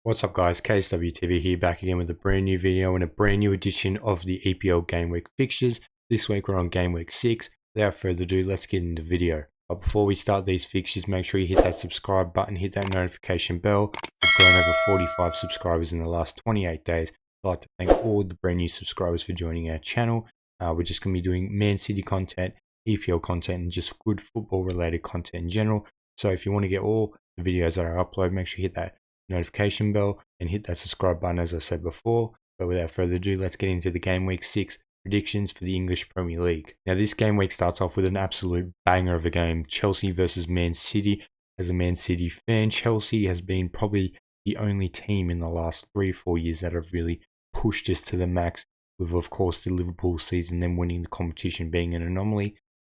What's up guys, KSWTV here, back again with a brand new video and a brand new edition of the EPL Game Week fixtures. This week we're on Game Week 6. Without further ado, let's get into the video. But before we start these fixtures, make sure you hit that subscribe button, hit that notification bell. We've grown over 45 subscribers in the last 28 days. I'd like to thank all the brand new subscribers for joining our channel. We're just going to be doing Man City content, EPL content, and just good football related content in general. So if you want to get all the videos that I upload, make sure you hit that notification bell and hit that subscribe button as I said before. But without further ado, let's get into the Game Week 6 predictions for the English Premier League. Now this game week starts off with an absolute banger of a game, Chelsea versus Man City. As a Man City fan, Chelsea has been probably the only team in the last 3 or 4 years that have really pushed us to the max, with of course the Liverpool season, them winning the competition being an anomaly.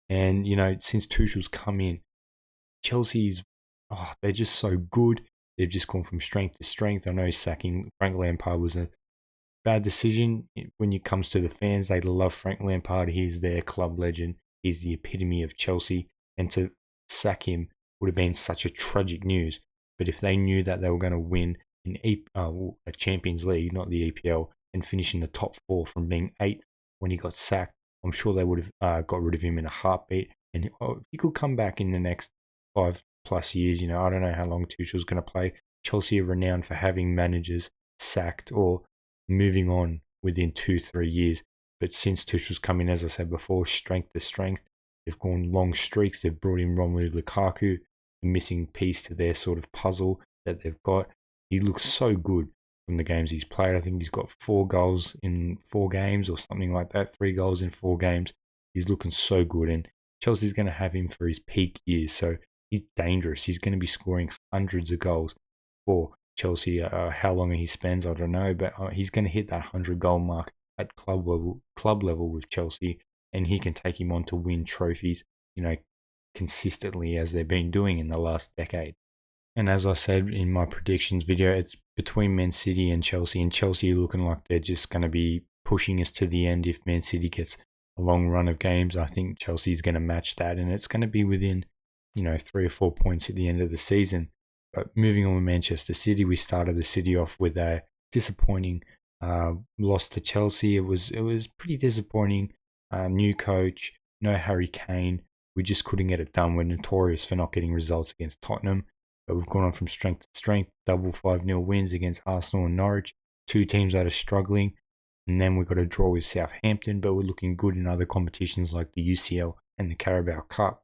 And you know, since Tuchel's come in, Chelsea's, they're just so good. They've just gone from strength to strength. I know sacking Frank Lampard was a bad decision. When it comes to the fans, they love Frank Lampard. He's their club legend. He's the epitome of Chelsea. And to sack him would have been such a tragic news. But if they knew that they were going to win in a Champions League, not the EPL, and finish in the top 4 from being 8th when he got sacked, I'm sure they would have got rid of him in a heartbeat. And he could come back in the next 5+ years. You know, I don't know how long Tuchel's going to play. Chelsea are renowned for having managers sacked or moving on within 2-3 years. But since Tuchel's come in, as I said before, strength to strength, they've gone long streaks. They've brought in Romelu Lukaku, the missing piece to their sort of puzzle that they've got. He looks so good from the games he's played. I think he's got 4 goals in 4 games or something like that, 3 goals in 4 games. He's looking so good, and Chelsea's going to have him for his peak years. So he's dangerous. He's going to be scoring hundreds of goals for Chelsea. How long he spends, I don't know, but he's going to hit that 100-goal mark at club level with Chelsea, and he can take him on to win trophies, you know, consistently as they've been doing in the last decade. And as I said in my predictions video, it's between Man City and Chelsea are looking like they're just going to be pushing us to the end. If Man City gets a long run of games, I think Chelsea's going to match that, and it's going to be within, you know, 3 or 4 points at the end of the season. But moving on with Manchester City, we started the City off with a disappointing loss to Chelsea. It was pretty disappointing. New coach, no Harry Kane. We just couldn't get it done. We're notorious for not getting results against Tottenham. But we've gone on from strength to strength, double 5-0 wins against Arsenal and Norwich, 2 teams that are struggling. And then we got a draw with Southampton, but we're looking good in other competitions like the UCL and the Carabao Cup.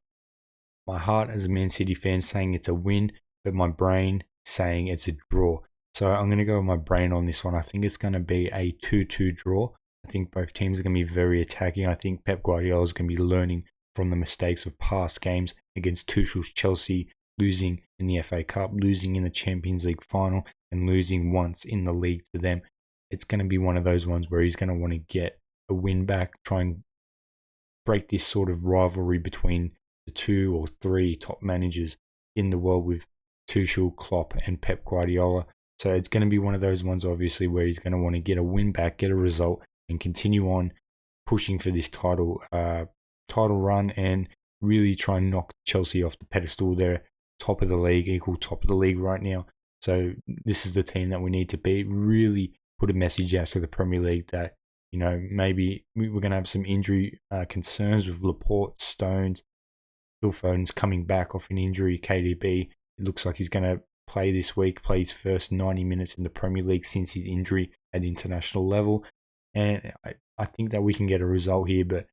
My heart as a Man City fan saying it's a win, but my brain saying it's a draw. So I'm going to go with my brain on this one. I think it's going to be a 2-2 draw. I think both teams are going to be very attacking. I think Pep Guardiola is going to be learning from the mistakes of past games against Tuchel's Chelsea, losing in the FA Cup, losing in the Champions League final, and losing once in the league to them. It's going to be one of those ones where he's going to want to get a win back, try and break this sort of rivalry between the 2 or 3 top managers in the world with Tuchel, Klopp, and Pep Guardiola. So it's going to be one of those ones, obviously, where he's going to want to get a win back, get a result, and continue on pushing for this title run, and really try and knock Chelsea off the pedestal. They're top of the league, equal top of the league right now. So this is the team that we need to beat. Really put a message out to the Premier League that, you know, maybe we're going to have some injury concerns with Laporte, Stones, Phil Foden's coming back off an injury. KDB, it looks like he's going to play this week, play his first 90 minutes in the Premier League since his injury at international level. And I think that we can get a result here, but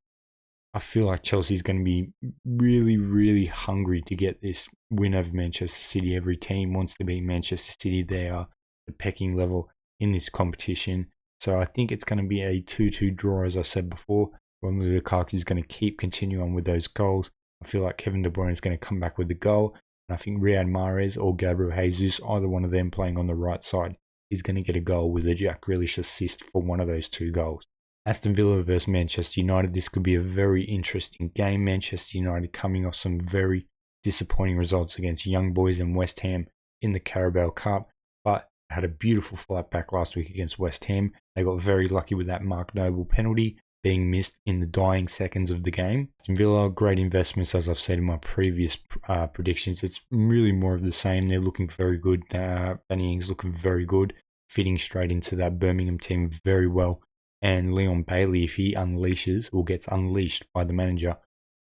I feel like Chelsea's going to be really, really hungry to get this win over Manchester City. Every team wants to beat Manchester City. They are the pecking level in this competition. So I think it's going to be a 2-2 draw, as I said before. Romelu Lukaku is going to keep continuing on with those goals. I feel like Kevin De Bruyne is going to come back with the goal. And I think Riyad Mahrez or Gabriel Jesus, either one of them playing on the right side, is going to get a goal with a Jack Grealish assist for one of those 2 goals. Aston Villa versus Manchester United. This could be a very interesting game. Manchester United coming off some very disappointing results against Young Boys and West Ham in the Carabao Cup, but had a beautiful fight back last week against West Ham. They got very lucky with that Mark Noble penalty, being missed in the dying seconds of the game. Aston Villa, great investments, as I've said in my previous predictions. It's really more of the same. They're looking very good. Danny Ings looking very good, fitting straight into that Birmingham team very well. And Leon Bailey, if he unleashes or gets unleashed by the manager,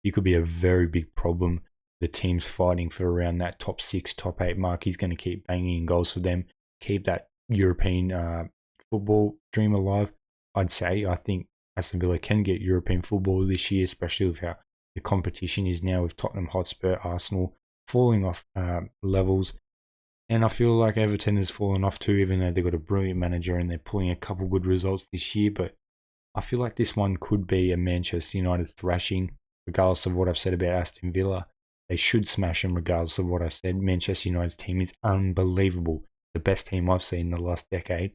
he could be a very big problem. The team's fighting for around that top 6, top 8 mark. He's going to keep banging in goals for them, keep that European football dream alive. I'd say I think Aston Villa can get European football this year, especially with how the competition is now with Tottenham Hotspur, Arsenal falling off levels. And I feel like Everton has fallen off too, even though they've got a brilliant manager and they're pulling a couple good results this year. But I feel like this one could be a Manchester United thrashing, regardless of what I've said about Aston Villa. They should smash them regardless of what I said. Manchester United's team is unbelievable. The best team I've seen in the last decade.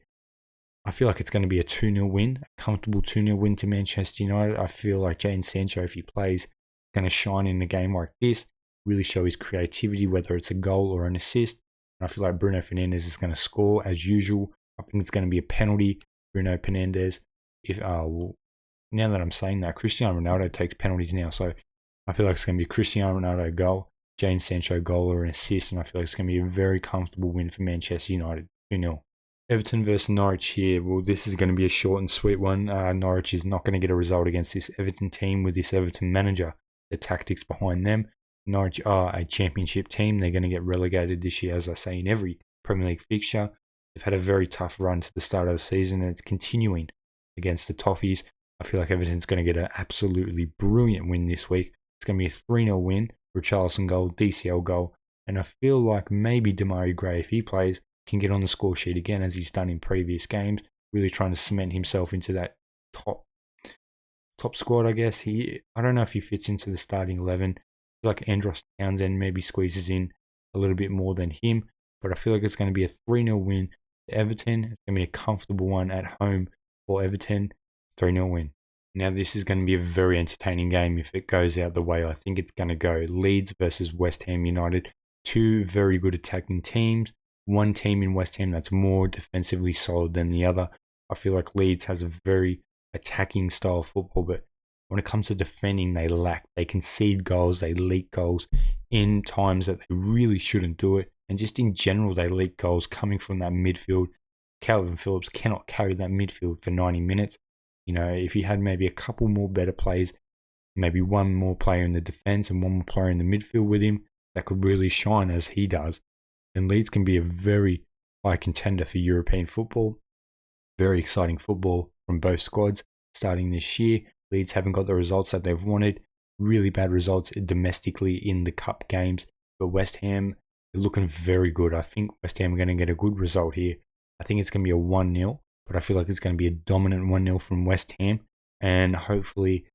I feel like it's going to be a 2-0 win, a comfortable 2-0 win to Manchester United. I feel like Jadon Sancho, if he plays, is going to shine in a game like this, really show his creativity, whether it's a goal or an assist. And I feel like Bruno Fernandes is going to score as usual. I think it's going to be a penalty. Bruno Fernandes. Now that I'm saying that, Cristiano Ronaldo takes penalties now, so I feel like it's going to be a Cristiano Ronaldo goal, Jadon Sancho goal or an assist, and I feel like it's going to be a very comfortable win for Manchester United, 2-0. Everton versus Norwich here. Well, this is going to be a short and sweet one. Norwich is not going to get a result against this Everton team with this Everton manager. The tactics behind them. Norwich are a championship team. They're going to get relegated this year, as I say, in every Premier League fixture. They've had a very tough run to the start of the season, and it's continuing against the Toffees. I feel like Everton's going to get an absolutely brilliant win this week. It's going to be a 3-0 win, Richarlison goal, DCL goal, and I feel like maybe Demarai Gray, if he plays, can get on the score sheet again as he's done in previous games, really trying to cement himself into that top squad, I guess. I don't know if he fits into the starting 11. I feel like Andros Townsend maybe squeezes in a little bit more than him, but I feel like it's going to be a 3-0 win to Everton. It's going to be a comfortable one at home for Everton, 3-0 win. Now, this is going to be a very entertaining game if it goes out the way I think it's going to go. Leeds versus West Ham United. Two very good attacking teams. One team in West Ham that's more defensively solid than the other. I feel like Leeds has a very attacking style of football, but when it comes to defending, they lack. They concede goals, they leak goals in times that they really shouldn't do it. And just in general, they leak goals coming from that midfield. Calvin Phillips cannot carry that midfield for 90 minutes. You know, if he had maybe a couple more better plays, maybe one more player in the defense and one more player in the midfield with him that could really shine as he does, then Leeds can be a very high contender for European football. Very exciting football from both squads starting this year. Leeds haven't got the results that they've wanted. Really bad results domestically in the cup games. But West Ham are looking very good. I think West Ham are going to get a good result here. I think it's going to be a 1-0. But I feel like it's going to be a dominant 1-0 from West Ham. And hopefully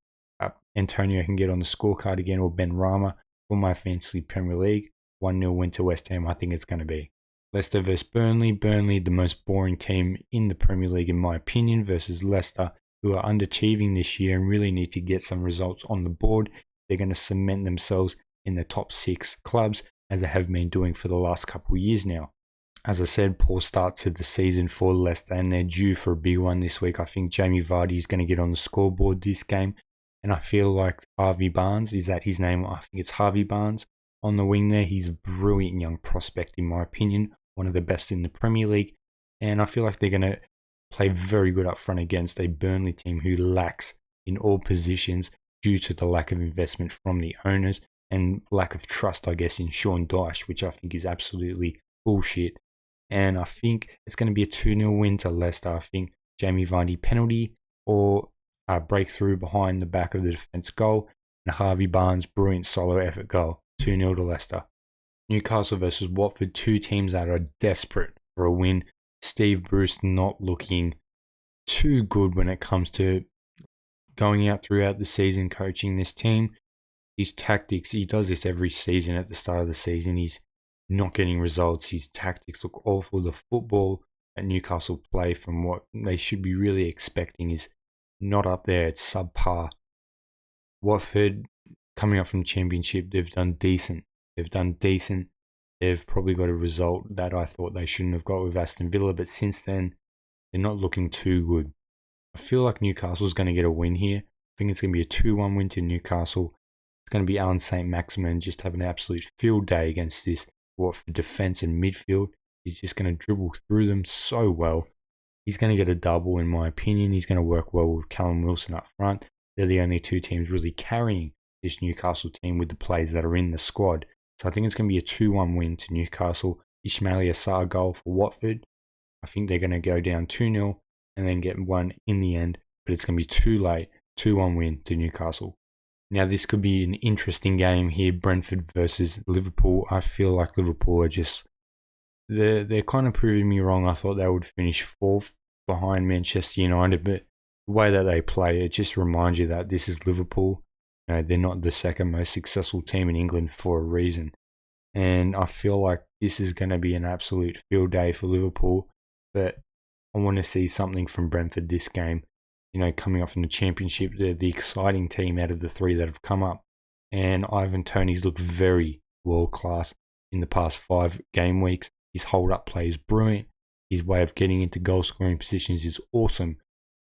Antonio can get on the scorecard again, or Ben Rama for my fantasy Premier League. 1-0 win to West Ham, I think it's going to be. Leicester versus Burnley. Burnley, the most boring team in the Premier League in my opinion, versus Leicester, who are underachieving this year and really need to get some results on the board. They're going to cement themselves in the top 6 clubs, as they have been doing for the last couple of years now. As I said, poor start to the season for Leicester, and they're due for a big one this week. I think Jamie Vardy is going to get on the scoreboard this game, and I feel like Harvey Barnes, is that his name? I think it's Harvey Barnes on the wing there. He's a brilliant young prospect in my opinion, one of the best in the Premier League, and I feel like they're going to play very good up front against a Burnley team who lacks in all positions due to the lack of investment from the owners and lack of trust, I guess, in Sean Dyche, which I think is absolutely bullshit. And I think it's going to be a 2-0 win to Leicester. I think Jamie Vardy penalty or a breakthrough behind the back of the defence goal, and Harvey Barnes brilliant solo effort goal. 2-0 to Leicester. Newcastle versus Watford, two teams that are desperate for a win. Steve Bruce not looking too good when it comes to going out throughout the season coaching this team. His tactics, he does this every season at the start of the season. He's not getting results. His tactics look awful. The football that Newcastle play from what they should be really expecting is not up there. It's subpar. Watford, coming up from the Championship, they've done decent. They've probably got a result that I thought they shouldn't have got with Aston Villa, but since then, they're not looking too good. I feel like Newcastle's going to get a win here. I think it's going to be a 2-1 win to Newcastle. It's going to be Alan St. Maximin just having an absolute field day against this Watford defence and midfield. He's just going to dribble through them so well. He's going to get a double, in my opinion. He's going to work well with Callum Wilson up front. They're the only two teams really carrying this Newcastle team with the players that are in the squad. So I think it's going to be a 2-1 win to Newcastle. Ismaila Sarr goal for Watford. I think they're going to go down 2-0 and then get one in the end. But it's going to be too late. 2-1 win to Newcastle. Now this could be an interesting game here. Brentford versus Liverpool. I feel like Liverpool are just... They're kind of proving me wrong. I thought they would finish 4th behind Manchester United. But the way that they play, it just reminds you that this is Liverpool. They're not the second most successful team in England for a reason. And I feel like this is going to be an absolute field day for Liverpool. But I want to see something from Brentford this game. Coming up from the Championship, they're the exciting team out of the 3 that have come up. And Ivan Toney's looked very world class in the past 5 game weeks. His hold-up play is brilliant. His way of getting into goal-scoring positions is awesome.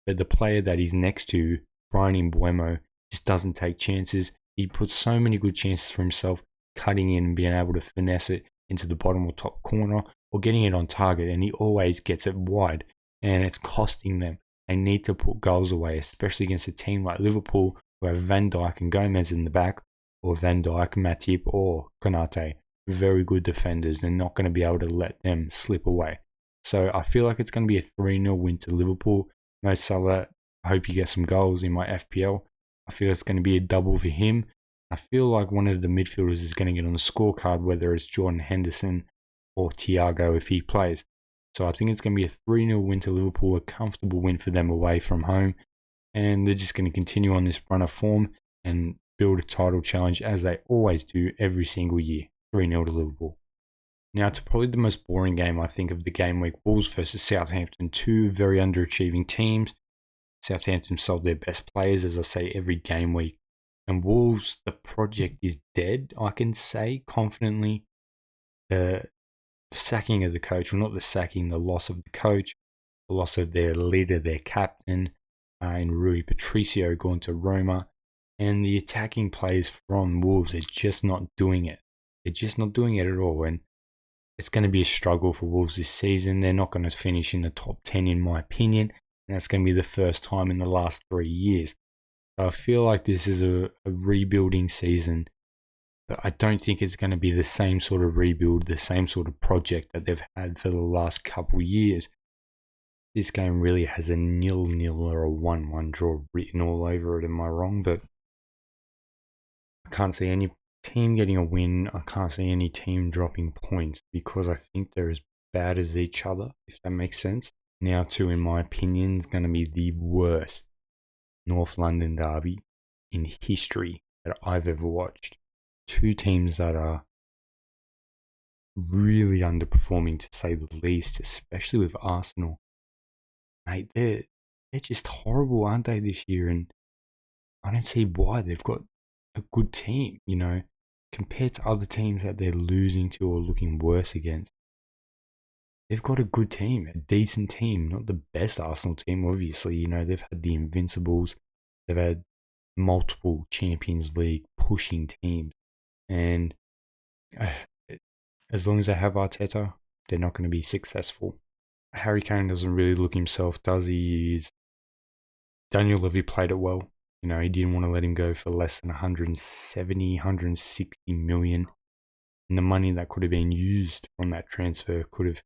But the player that he's next to, Brian Mbeumo, just doesn't take chances. He puts so many good chances for himself, cutting in and being able to finesse it into the bottom or top corner or getting it on target, and he always gets it wide, and it's costing them. They need to put goals away, especially against a team like Liverpool who have Van Dijk and Gomez in the back, or Van Dijk, Matip or Konate. Very good defenders. They're not going to be able to let them slip away. So I feel like it's going to be a 3-0 win to Liverpool. Mo Salah, I hope you get some goals in my FPL. I feel it's going to be a double for him. I feel like one of the midfielders is going to get on the scorecard, whether it's Jordan Henderson or Thiago if he plays. So I think it's going to be a 3-0 win to Liverpool, a comfortable win for them away from home. And they're just going to continue on this run of form and build a title challenge as they always do every single year. 3-0 to Liverpool. Now, it's probably the most boring game, I think, of the game week. Wolves versus Southampton, 2 very underachieving teams. Southampton sold their best players, as I say, every game week. And Wolves, the project is dead, I can say confidently. The sacking of the coach, well, not the sacking, the loss of the coach, the loss of their leader, their captain, in Rui Patricio going to Roma. And the attacking players from Wolves are just not doing it. They're just not doing it at all. And it's going to be a struggle for Wolves this season. They're not going to finish in the top 10 in my opinion. And that's going to be the first time in the last 3 years. So I feel like this is a rebuilding season. But I don't think it's going to be the same sort of rebuild, the same sort of project that they've had for the last couple of years. This game really has a 0-0 or a 1-1 draw written all over it. Am I wrong? But I can't see any team getting a win. I can't see any team dropping points because I think they're as bad as each other, if that makes sense. Now, too, in my opinion, is going to be the worst North London derby in history that I've ever watched. 2 teams that are really underperforming, to say the least, especially with Arsenal. Mate, they're just horrible, aren't they, this year? And I don't see why. They've got a good team, compared to other teams that they're losing to or looking worse against. They've got a good team, a decent team, not the best Arsenal team, obviously. They've had the Invincibles. They've had multiple Champions League pushing teams. And as long as they have Arteta, they're not going to be successful. Harry Kane doesn't really look himself, does he? Daniel Levy played it well. He didn't want to let him go for less than 170, 160 million. And the money that could have been used from that transfer could have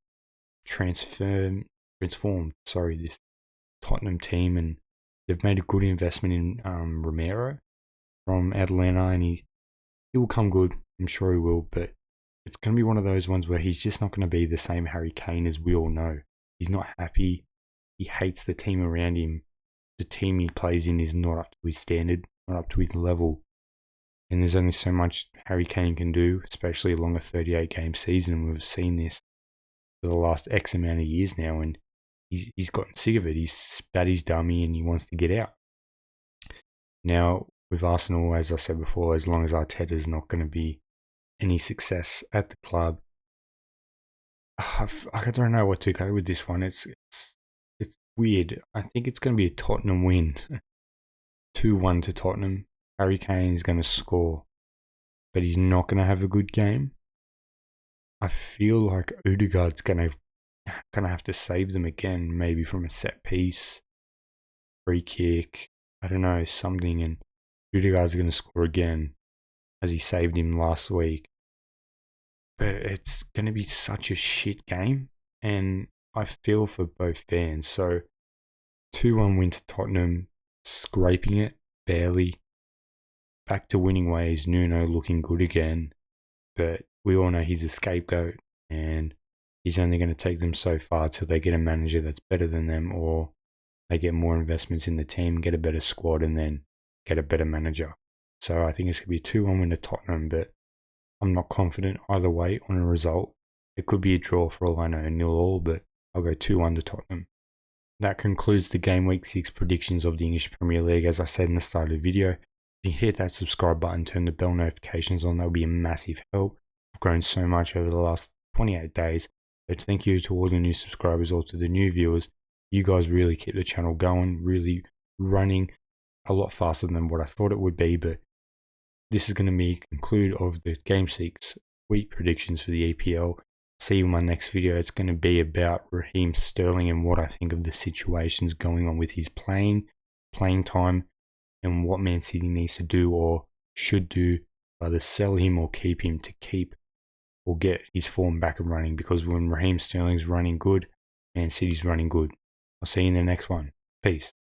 transformed this Tottenham team. And they've made a good investment in Romero from Atlanta, and he will come good. I'm sure he will, but it's going to be one of those ones where he's just not going to be the same Harry Kane as we all know. He's not happy. He hates the team around him. The team he plays in is not up to his standard, not up to his level. And there's only so much Harry Kane can do, especially along a 38-game season. And we've seen this for the last X amount of years now, and he's gotten sick of it. He's spat his dummy and he wants to get out. Now, with Arsenal, as I said before, as long as Arteta is not going to be any success at the club, I don't know what to go with this one. It's weird. I think it's going to be a Tottenham win. 2-1 to Tottenham. Harry Kane is going to score, but he's not going to have a good game. I feel like Odegaard's going to have to save them again, maybe from a set piece, free kick, I don't know, something, and Odegaard's going to score again as he saved him last week. But it's going to be such a shit game, and I feel for both fans. So 2-1 win to Tottenham, scraping it, barely. Back to winning ways, Nuno looking good again, but we all know he's a scapegoat, and he's only going to take them so far till they get a manager that's better than them, or they get more investments in the team, get a better squad, and then get a better manager. So I think it's going to be a 2-1 win to Tottenham, but I'm not confident either way on a result. It could be a draw for all I know, 0-0, but I'll go 2-1 to Tottenham. That concludes the Game Week 6 predictions of the English Premier League. As I said in the start of the video, if you hit that subscribe button, turn the bell notifications on, that will be a massive help. I've grown so much over the last 28 days. So thank you to all the new subscribers or to the new viewers. You guys really keep the channel going, really running a lot faster than what I thought it would be. But this is going to be conclude of the Game 6 week predictions for the EPL. See you in my next video. It's going to be about Raheem Sterling and what I think of the situations going on with his playing time, and what Man City needs to do or should do, either sell him or keep him to keep or get his form back and running. Because when Raheem Sterling's running good, Man City's running good. I'll see you in the next one. Peace.